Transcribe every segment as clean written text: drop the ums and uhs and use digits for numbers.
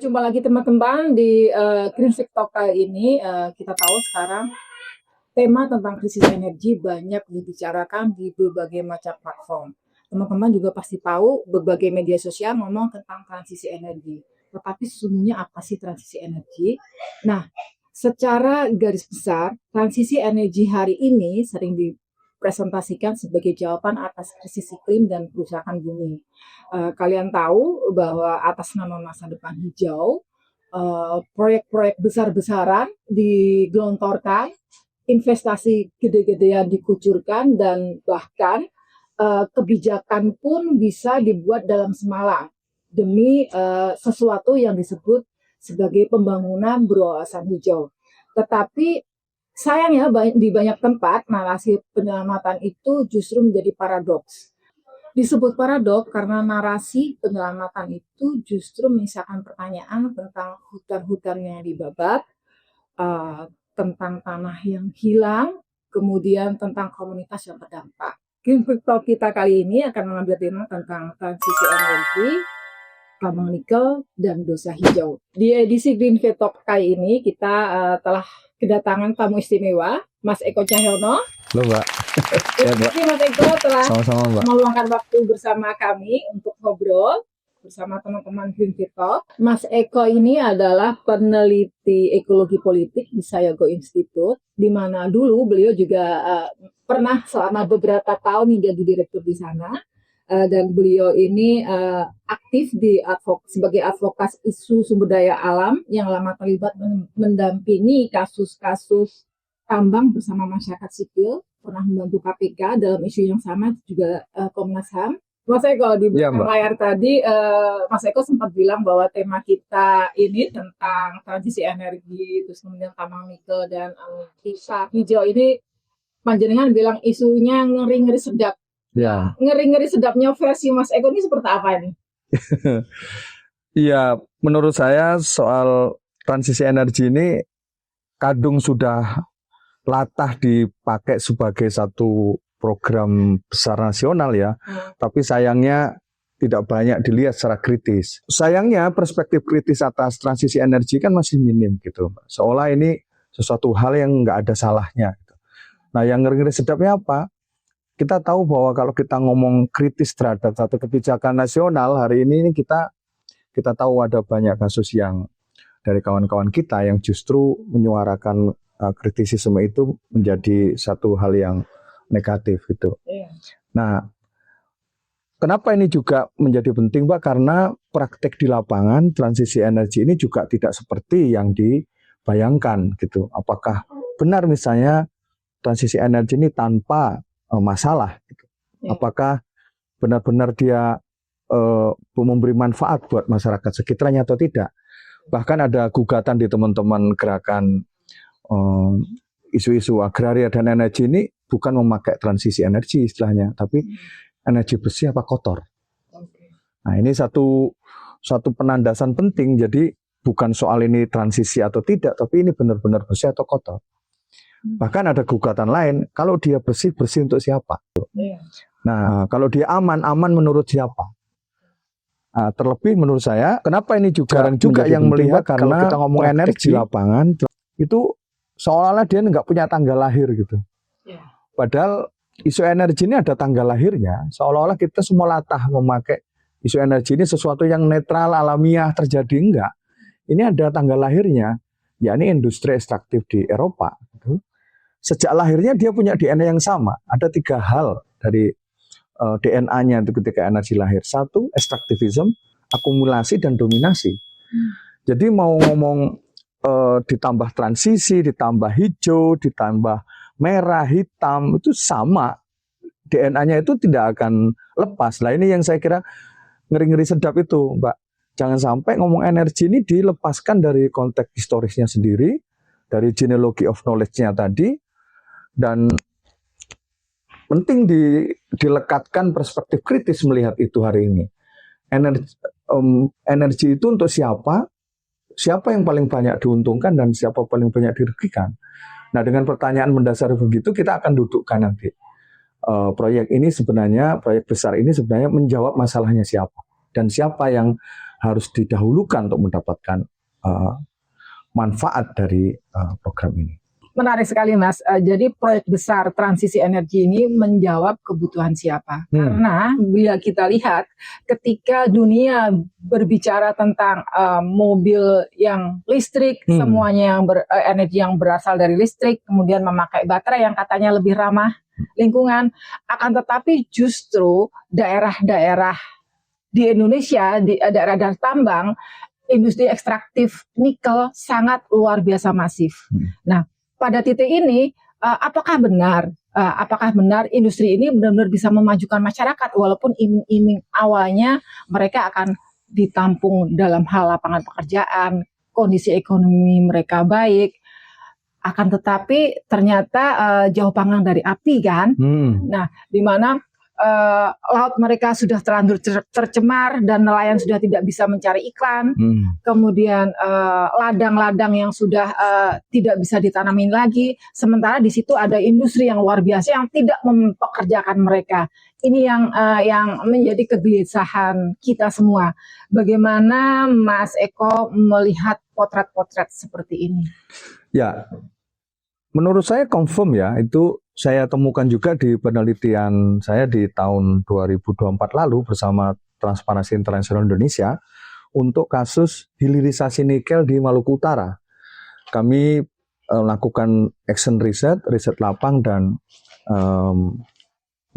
Jumpa lagi teman-teman di Green Fig Talk kali ini. Kita tahu sekarang tema tentang krisis energi banyak dibicarakan di berbagai macam platform. Teman-teman juga pasti tahu berbagai media sosial ngomong tentang transisi energi. Tetapi sesungguhnya apa sih transisi energi? Nah, secara garis besar, transisi energi hari ini sering dipresentasikan sebagai jawaban atas krisis iklim dan kerusakan bumi. Kalian tahu bahwa atas nama masa depan hijau, proyek-proyek besar-besaran digelontorkan, investasi gede-gedean dikucurkan, dan bahkan kebijakan pun bisa dibuat dalam semalam demi sesuatu yang disebut sebagai pembangunan berwawasan hijau. Tetapi sayangnya di banyak tempat narasi penyelamatan itu justru menjadi paradoks. Disebut paradok karena narasi penyelamatan itu justru menyisakan pertanyaan tentang hutan-hutan yang dibabat, tentang tanah yang hilang, kemudian tentang komunitas yang terdampak. Green Fig Talk kita kali ini akan mengambil tema tentang transisi energi, tambang nikel, dan dosa hijau. Di edisi Green Fig Talk kali ini kita telah kedatangan tamu istimewa, Mas Eko Cahyono. Halo Mbak. Ya, Mbak. Mas Eko telah Sama-sama, Mbak, meluangkan waktu bersama kami untuk ngobrol bersama teman-teman Green Fig Talk. Mas Eko ini adalah peneliti ekologi politik di Sayogo Institute, di mana dulu beliau juga pernah selama beberapa tahun menjadi direktur di sana. Dan beliau ini aktif sebagai advokat isu sumber daya alam yang lama terlibat mendampingi kasus-kasus tambang bersama masyarakat sipil, pernah membantu KPK dalam isu yang sama, juga Komnas HAM. Mas Eko, di belakang layar tadi, Mas Eko sempat bilang bahwa tema kita ini tentang transisi energi, terus kemudian tambang nikel dan dosa hijau ini, panjenengan bilang isunya ngeri-ngeri sedap. Ya. Ngeri-ngeri sedapnya versi Mas Eko ini seperti apa ini? Iya, menurut saya soal transisi energi ini kadung sudah latah dipakai sebagai satu program besar nasional ya, tapi sayangnya tidak banyak dilihat secara kritis. Sayangnya perspektif kritis atas transisi energi kan masih minim gitu, seolah ini sesuatu hal yang nggak ada salahnya. Gitu. Nah, yang ngeri-ngeri sedapnya apa? Kita tahu bahwa kalau kita ngomong kritis terhadap satu kebijakan nasional, hari ini kita tahu ada banyak kasus yang dari kawan-kawan kita yang justru menyuarakan kritisisme itu menjadi satu hal yang negatif gitu. Nah, kenapa ini juga menjadi penting, Mbak? Karena praktek di lapangan transisi energi ini juga tidak seperti yang dibayangkan gitu. Apakah benar misalnya transisi energi ini tanpa masalah gitu. Apakah benar-benar dia memberi manfaat buat masyarakat sekitarnya atau tidak? Bahkan ada gugatan di teman-teman gerakan isu-isu agraria dan energi ini bukan memakai transisi energi istilahnya, tapi energi bersih apa kotor. Nah, ini satu penandasan penting. Jadi bukan soal ini transisi atau tidak, tapi ini benar-benar bersih atau kotor. Bahkan ada gugatan lain, kalau dia bersih untuk siapa? Nah, kalau dia aman menurut siapa? Nah, terlebih menurut saya, kenapa ini juga yang melihat karena kalau kita ngomong energi di lapangan itu seolah-olah dia nggak punya tanggal lahir gitu. Padahal isu energi ini ada tanggal lahirnya, seolah-olah kita semua latah memakai isu energi ini sesuatu yang netral, alamiah, terjadi enggak. Ini ada tanggal lahirnya, yakni industri ekstraktif di Eropa. Gitu. Sejak lahirnya dia punya DNA yang sama. Ada 3 hal dari DNA-nya itu ketika energi lahir. 1, ekstraktivisme, akumulasi, dan dominasi. Jadi mau ngomong ditambah transisi, ditambah hijau, ditambah merah, hitam, itu sama. DNA-nya itu tidak akan lepas. Nah, ini yang saya kira ngeri-ngeri sedap itu, Mbak. Jangan sampai ngomong energi ini dilepaskan dari konteks historisnya sendiri, dari genealogy of knowledge-nya tadi, dan penting dilekatkan perspektif kritis melihat itu hari ini. Energi itu untuk siapa? Siapa yang paling banyak diuntungkan dan siapa paling banyak dirugikan? Nah, dengan pertanyaan mendasar begitu kita akan dudukkan nanti. Proyek besar ini sebenarnya menjawab masalahnya siapa dan siapa yang harus didahulukan untuk mendapatkan manfaat dari program ini. Menarik sekali Mas. Jadi proyek besar transisi energi ini menjawab kebutuhan siapa? Karena bila kita lihat ketika dunia berbicara tentang mobil yang listrik, semuanya yang energi yang berasal dari listrik, kemudian memakai baterai yang katanya lebih ramah lingkungan, akan tetapi justru daerah-daerah di Indonesia, di daerah-daerah tambang, industri ekstraktif nikel sangat luar biasa masif. Nah, pada titik ini, apakah benar industri ini benar-benar bisa memajukan masyarakat walaupun iming-iming awalnya mereka akan ditampung dalam hal lapangan pekerjaan, kondisi ekonomi mereka baik, akan tetapi ternyata jauh panggang dari api kan. Nah, di mana laut mereka sudah terlanjur tercemar dan nelayan sudah tidak bisa mencari iklan. Kemudian ladang-ladang yang sudah tidak bisa ditanamin lagi. Sementara di situ ada industri yang luar biasa yang tidak mempekerjakan mereka. Ini yang menjadi kegelisahan kita semua. Bagaimana Mas Eko melihat potret-potret seperti ini? Ya, menurut saya confirm ya, itu saya temukan juga di penelitian saya di tahun 2024 lalu bersama Transparansi Internasional Indonesia untuk kasus hilirisasi nikel di Maluku Utara. Kami lakukan action riset lapang dan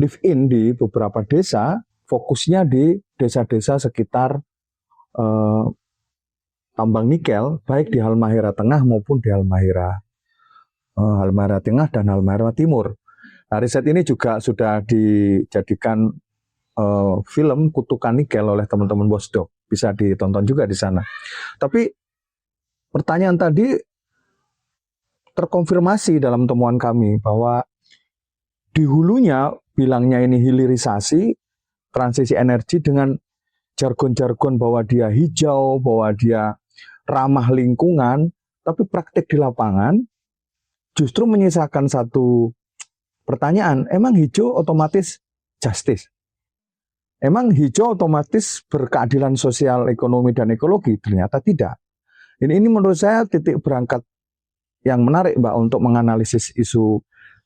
live in di beberapa desa, fokusnya di desa-desa sekitar tambang nikel, baik di Halmahera Tengah maupun di Halmahera Tengah dan Halmahera Timur. Nah, riset ini juga sudah dijadikan film Kutukan Nikel oleh teman-teman Wasdog. Bisa ditonton juga di sana. Tapi pertanyaan tadi terkonfirmasi dalam temuan kami bahwa di hulunya bilangnya ini hilirisasi, transisi energi dengan jargon-jargon bahwa dia hijau, bahwa dia ramah lingkungan, tapi praktik di lapangan justru menyisakan satu pertanyaan, emang hijau otomatis justice? Emang hijau otomatis berkeadilan sosial, ekonomi, dan ekologi? Ternyata tidak. Ini menurut saya titik berangkat yang menarik Mbak untuk menganalisis isu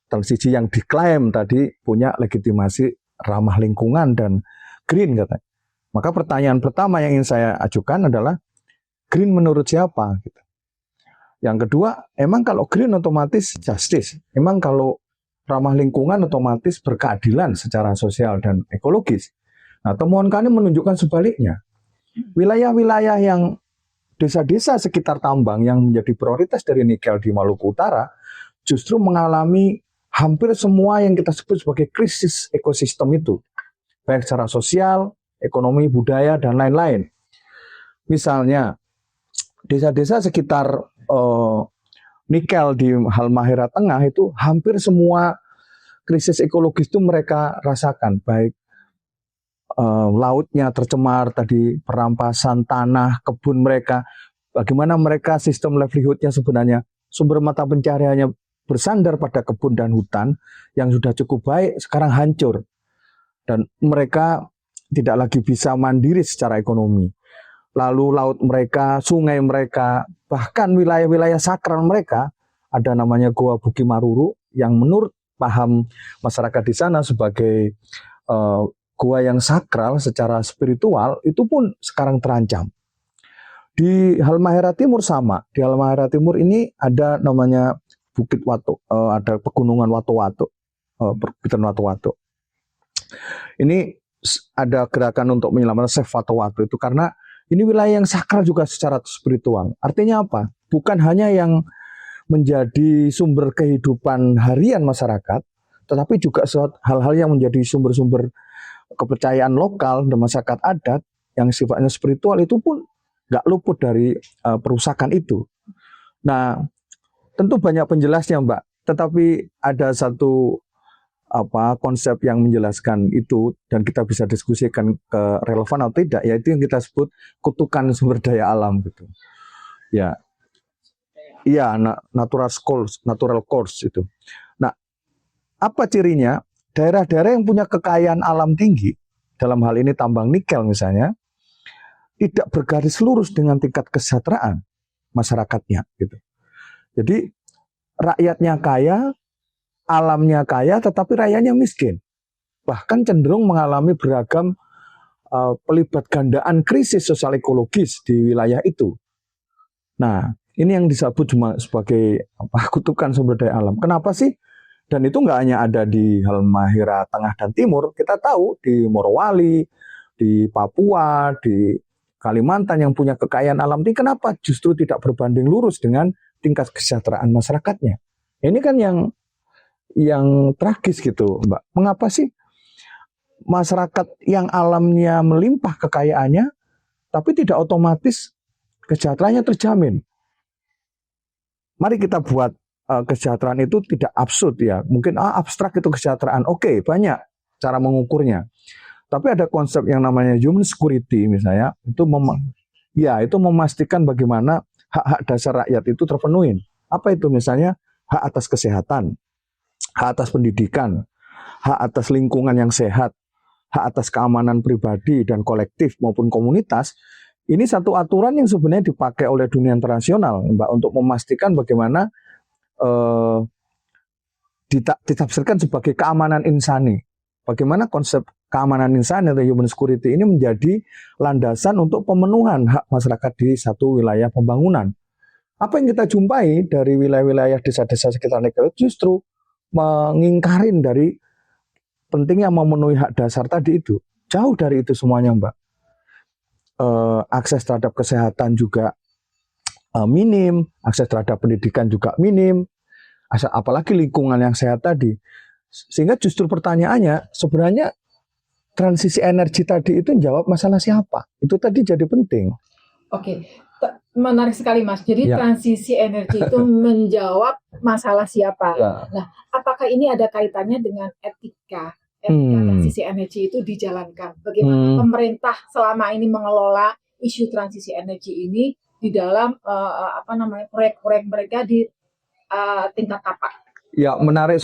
transisi yang diklaim tadi punya legitimasi ramah lingkungan dan green katanya. Maka pertanyaan pertama yang ingin saya ajukan adalah green menurut siapa? Yang kedua, emang kalau green otomatis justice? Emang kalau ramah lingkungan otomatis berkeadilan secara sosial dan ekologis? Nah, temuan kami menunjukkan sebaliknya. Wilayah-wilayah yang desa-desa sekitar tambang yang menjadi prioritas dari nikel di Maluku Utara justru mengalami hampir semua yang kita sebut sebagai krisis ekosistem itu. Baik secara sosial, ekonomi, budaya, dan lain-lain. Misalnya, desa-desa sekitar nikel di Halmahera Tengah itu hampir semua krisis ekologis itu mereka rasakan, baik lautnya tercemar tadi, perampasan tanah, kebun mereka, bagaimana mereka sistem livelihood-nya sebenarnya sumber mata pencahariannya bersandar pada kebun dan hutan yang sudah cukup baik sekarang hancur dan mereka tidak lagi bisa mandiri secara ekonomi. Lalu laut mereka, sungai mereka, bahkan wilayah-wilayah sakral mereka, ada namanya Goa Buki Maruru yang menurut paham masyarakat di sana sebagai goa yang sakral secara spiritual, itu pun sekarang terancam. Di Halmahera Timur sama, di Halmahera Timur ini ada namanya Bukit Watu, ada pegunungan Watu-Watu, perbukitan Watu-Watu. Ini ada gerakan untuk menyelamatkan Save Watu-Watu itu karena ini wilayah yang sakral juga secara spiritual. Artinya apa? Bukan hanya yang menjadi sumber kehidupan harian masyarakat, tetapi juga hal-hal yang menjadi sumber-sumber kepercayaan lokal dan masyarakat adat yang sifatnya spiritual itu pun nggak luput dari perusakan itu. Nah, tentu banyak penjelasnya Mbak, tetapi ada satu konsep yang menjelaskan itu dan kita bisa diskusikan ke relevan atau tidak, yaitu yang kita sebut kutukan sumber daya alam gitu. Ya. Iya, natural course itu. Nah, apa cirinya? Daerah-daerah yang punya kekayaan alam tinggi, dalam hal ini tambang nikel misalnya, tidak bergaris lurus dengan tingkat kesejahteraan masyarakatnya gitu. Jadi rakyatnya kaya, alamnya kaya, tetapi rakyatnya miskin. Bahkan cenderung mengalami beragam pelibat gandaan krisis sosial ekologis di wilayah itu. Nah, ini yang disebut cuma sebagai kutukan sumber daya alam. Kenapa sih? Dan itu nggak hanya ada di Halmahera Tengah dan Timur, kita tahu di Morowali, di Papua, di Kalimantan yang punya kekayaan alam ini kenapa justru tidak berbanding lurus dengan tingkat kesejahteraan masyarakatnya. Ini kan yang tragis gitu, Mbak. Mengapa sih masyarakat yang alamnya melimpah kekayaannya, tapi tidak otomatis kesejahteraannya terjamin? Mari kita buat kesejahteraan itu tidak absurd ya. Mungkin abstrak itu kesejahteraan. Oke, banyak cara mengukurnya. Tapi ada konsep yang namanya human security misalnya, itu memastikan bagaimana hak-hak dasar rakyat itu terpenuhi. Apa itu misalnya? Hak atas kesehatan, hak atas pendidikan, hak atas lingkungan yang sehat, hak atas keamanan pribadi dan kolektif maupun komunitas. Ini satu aturan yang sebenarnya dipakai oleh dunia internasional, Mbak, untuk memastikan bagaimana ditafsirkan sebagai keamanan insani. Bagaimana konsep keamanan insani atau human security ini menjadi landasan untuk pemenuhan hak masyarakat di satu wilayah pembangunan. Apa yang kita jumpai dari wilayah-wilayah desa-desa sekitar negara justru mengingkarin dari pentingnya memenuhi hak dasar tadi itu. Jauh dari itu semuanya, Mbak. Akses terhadap kesehatan juga minim, akses terhadap pendidikan juga minim, apalagi lingkungan yang sehat tadi. Sehingga justru pertanyaannya, sebenarnya transisi energi tadi itu menjawab masalah siapa? Itu tadi jadi penting. Oke, menarik sekali Mas. Jadi transisi energi itu menjawab masalah siapa? Nah, apakah ini ada kaitannya dengan etika transisi energi itu dijalankan? Bagaimana pemerintah selama ini mengelola isu transisi energi ini di dalam proyek-proyek mereka di tingkat apa? Ya, menarik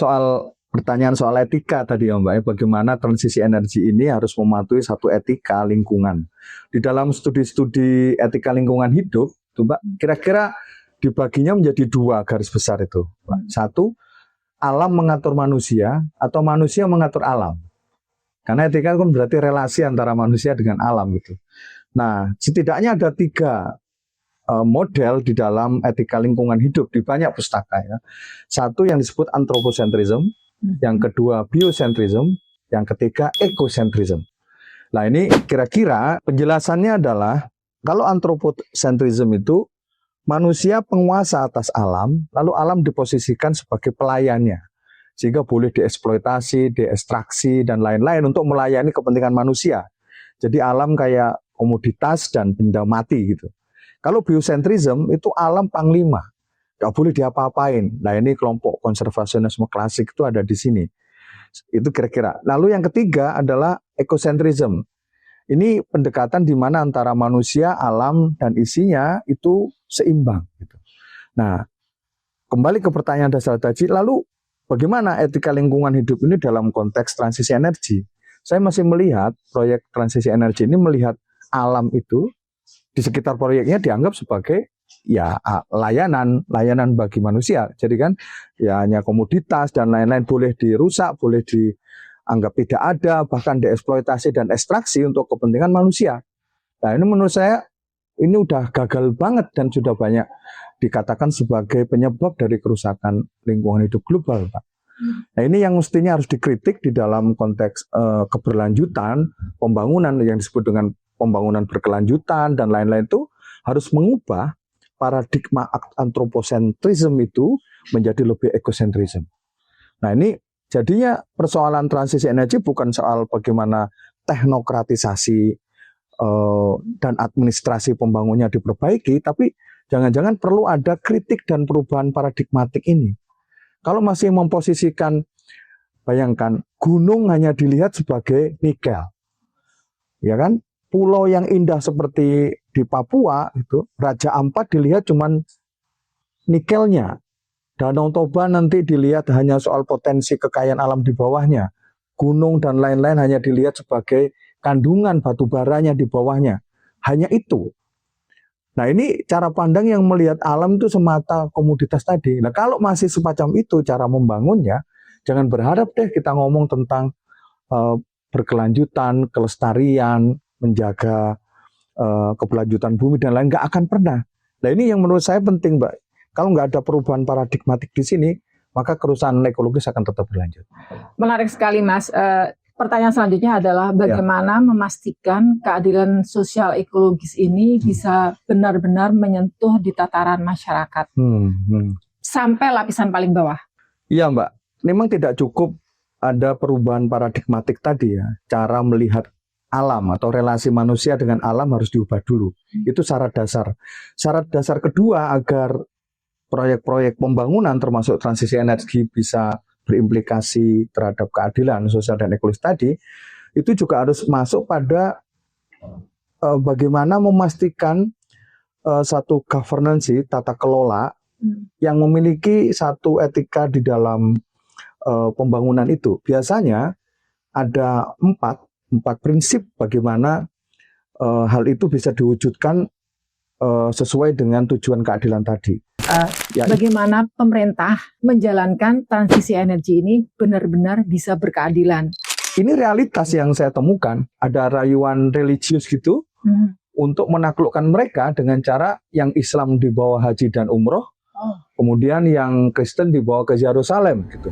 pertanyaan soal etika tadi ya Mbak. Bagaimana transisi energi ini harus mematuhi satu etika lingkungan. Di dalam studi-studi etika lingkungan hidup, tuh Mbak, kira-kira dibaginya menjadi dua garis besar itu. Mbak. Satu, alam mengatur manusia atau manusia mengatur alam. Karena etika kan berarti relasi antara manusia dengan alam gitu. Nah, setidaknya ada tiga model di dalam etika lingkungan hidup di banyak pustaka ya. Satu yang disebut anthropocentrism, yang kedua biocentrism, yang ketiga ecocentrism. Nah ini kira-kira penjelasannya adalah kalau anthropocentrism itu manusia penguasa atas alam, lalu alam diposisikan sebagai pelayannya. Sehingga boleh dieksploitasi, diekstraksi, dan lain-lain untuk melayani kepentingan manusia. Jadi alam kayak komoditas dan benda mati gitu. Kalau biocentrism itu alam panglima, nggak boleh diapa-apain. Nah ini kelompok konservasionisme klasik itu ada di sini. Itu kira-kira. Lalu yang ketiga adalah ecocentrism. Ini pendekatan di mana antara manusia, alam, dan isinya itu seimbang. Gitu. Nah, kembali ke pertanyaan dasar tadi, lalu bagaimana etika lingkungan hidup ini dalam konteks transisi energi? Saya masih melihat proyek transisi energi ini melihat alam itu di sekitar proyeknya dianggap sebagai ya layanan bagi manusia. Jadi kan ya hanya komoditas dan lain-lain boleh dirusak, boleh dianggap tidak ada, bahkan dieksploitasi dan ekstraksi untuk kepentingan manusia. Nah ini menurut saya ini udah gagal banget dan sudah banyak dikatakan sebagai penyebab dari kerusakan lingkungan hidup global, Pak. Nah ini yang mestinya harus dikritik di dalam konteks keberlanjutan pembangunan yang disebut dengan pembangunan berkelanjutan dan lain-lain itu harus mengubah paradigma antropocentrism itu menjadi lebih ecocentrism. Nah ini jadinya persoalan transisi energi bukan soal bagaimana teknokratisasi dan administrasi pembangunnya diperbaiki, tapi jangan-jangan perlu ada kritik dan perubahan paradigmatik ini. Kalau masih memposisikan, bayangkan gunung hanya dilihat sebagai nikel, ya kan? Pulau yang indah seperti di Papua itu Raja Ampat dilihat cuman nikelnya. Danau Toba nanti dilihat hanya soal potensi kekayaan alam di bawahnya. Gunung dan lain-lain hanya dilihat sebagai kandungan batu baranya di bawahnya. hanya itu. Nah ini cara pandang yang melihat alam itu semata komoditas tadi. Nah kalau masih semacam itu cara membangunnya, jangan berharap deh kita ngomong tentang berkelanjutan, kelestarian, menjaga keberlanjutan bumi dan lain, nggak akan pernah. Nah ini yang menurut saya penting, Mbak. Kalau nggak ada perubahan paradigmatik di sini, maka kerusakan ekologis akan tetap berlanjut. Menarik sekali, Mas. Pertanyaan selanjutnya adalah bagaimana memastikan keadilan sosial ekologis ini bisa benar-benar menyentuh di tataran masyarakat sampai lapisan paling bawah. Iya, Mbak. Memang tidak cukup ada perubahan paradigmatik tadi ya. Cara melihat alam atau relasi manusia dengan alam harus diubah dulu. Itu syarat dasar. Syarat dasar kedua agar proyek-proyek pembangunan termasuk transisi energi bisa berimplikasi terhadap keadilan sosial dan ekologis tadi, itu juga harus masuk pada bagaimana memastikan satu governance, tata kelola yang memiliki satu etika di dalam pembangunan itu. Biasanya ada empat prinsip bagaimana hal itu bisa diwujudkan sesuai dengan tujuan keadilan tadi. Bagaimana pemerintah menjalankan transisi energi ini benar-benar bisa berkeadilan? Ini realitas yang saya temukan. Ada rayuan religius gitu untuk menaklukkan mereka dengan cara yang Islam dibawa haji dan umroh, kemudian yang Kristen dibawa ke Yerusalem gitu.